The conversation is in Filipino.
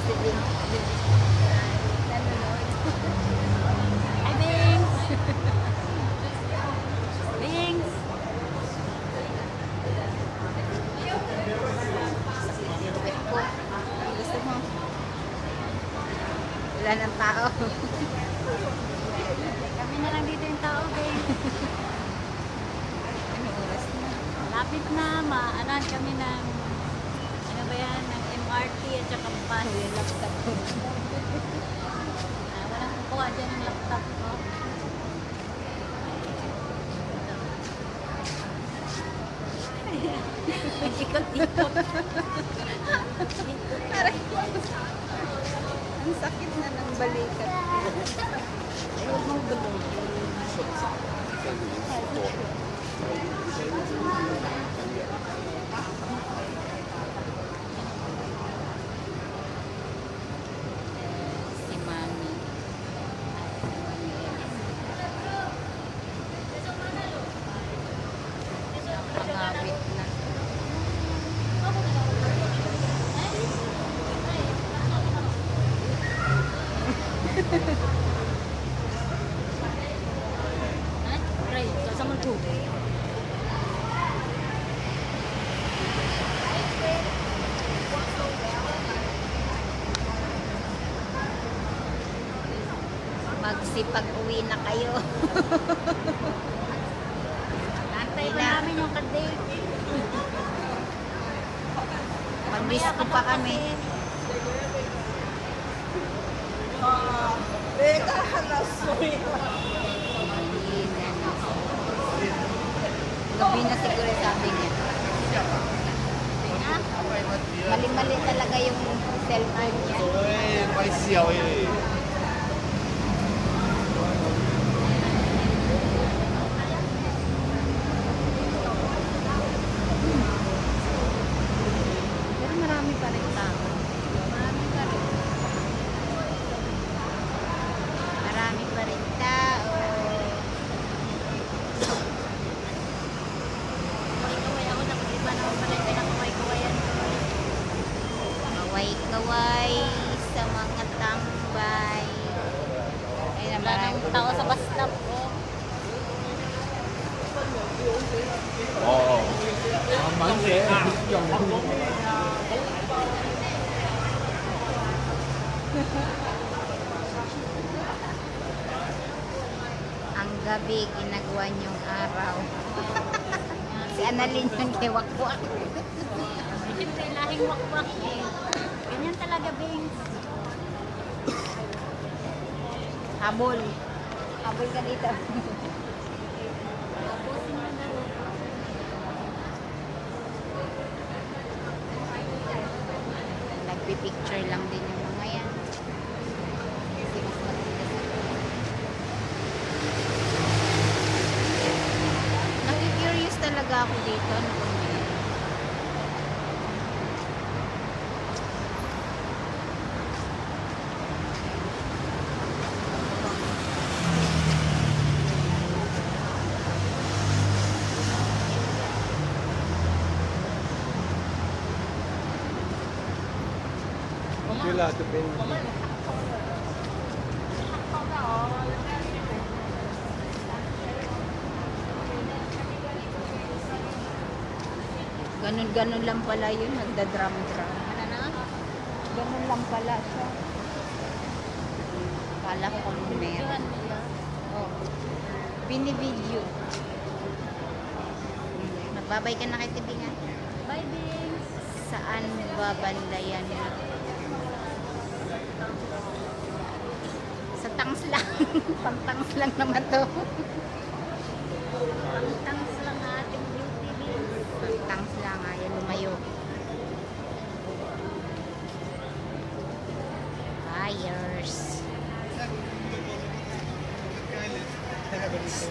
si Bing. Nanonood. Hi, Bings! Bings! Wait po. Ang gusto mo? Wala ng tao. Kami na lang dito yung tao, Bings. Anong oras na? Lapit na, maanan kami ng, ano ba yan, ng MRT at saka bus. Yung laptop ko. Walang kukuha dyan ng laptop ko. Ikot-ikot. Parang ang sakit na ng balikat. Ay, huwag mong gulong. Si Mami. Pangawit na. Right, saan mo to? Magsipag-uwi na kayo. Nantay pa namin yung kadate. Mag-disco pa kami. Gabi na siguro sabi niya. Mali-mali talaga yung cellphone niya. 快笑诶！ Pero marami pa rin tao. Marami pa rin. Marami pa rin tao. Kaway ako, nakaliba na ako pala yung pinakaway-kawayan ko. Kaway-kaway sa mga tambay. Ay, na Wala marami nang tao sa bus stop ko. 哦，蛮姐啊，用 Ang gabi, ginagawa niyong araw. Si Annalyn yung kiwak-wak. Siyempre, lahing wakwak eh. Ganyan talaga, Bings. Habol. Habol ka dito. Tapusin mo na. Nagpipicture lang din yung mga yan. Kasi mas matigas. Nakikurious talaga ako dito. Ano ba yan? Popular to be. Ganun-ganun lang pala yun. Nagda-drum-drum. Ano na? Ganun lang pala siya. Kala ko kung meron. Videohan mo yan. Oh. Binibidyo. Magbabay ka na kay Tibingan. Bye, Bings. Saan babandayan? Sa tangs lang. Pang-tangs lang naman to. Pangtangs lang ang ating beauty, Bings. Pang-tangs lang. Ayaw lumayo. Buyers.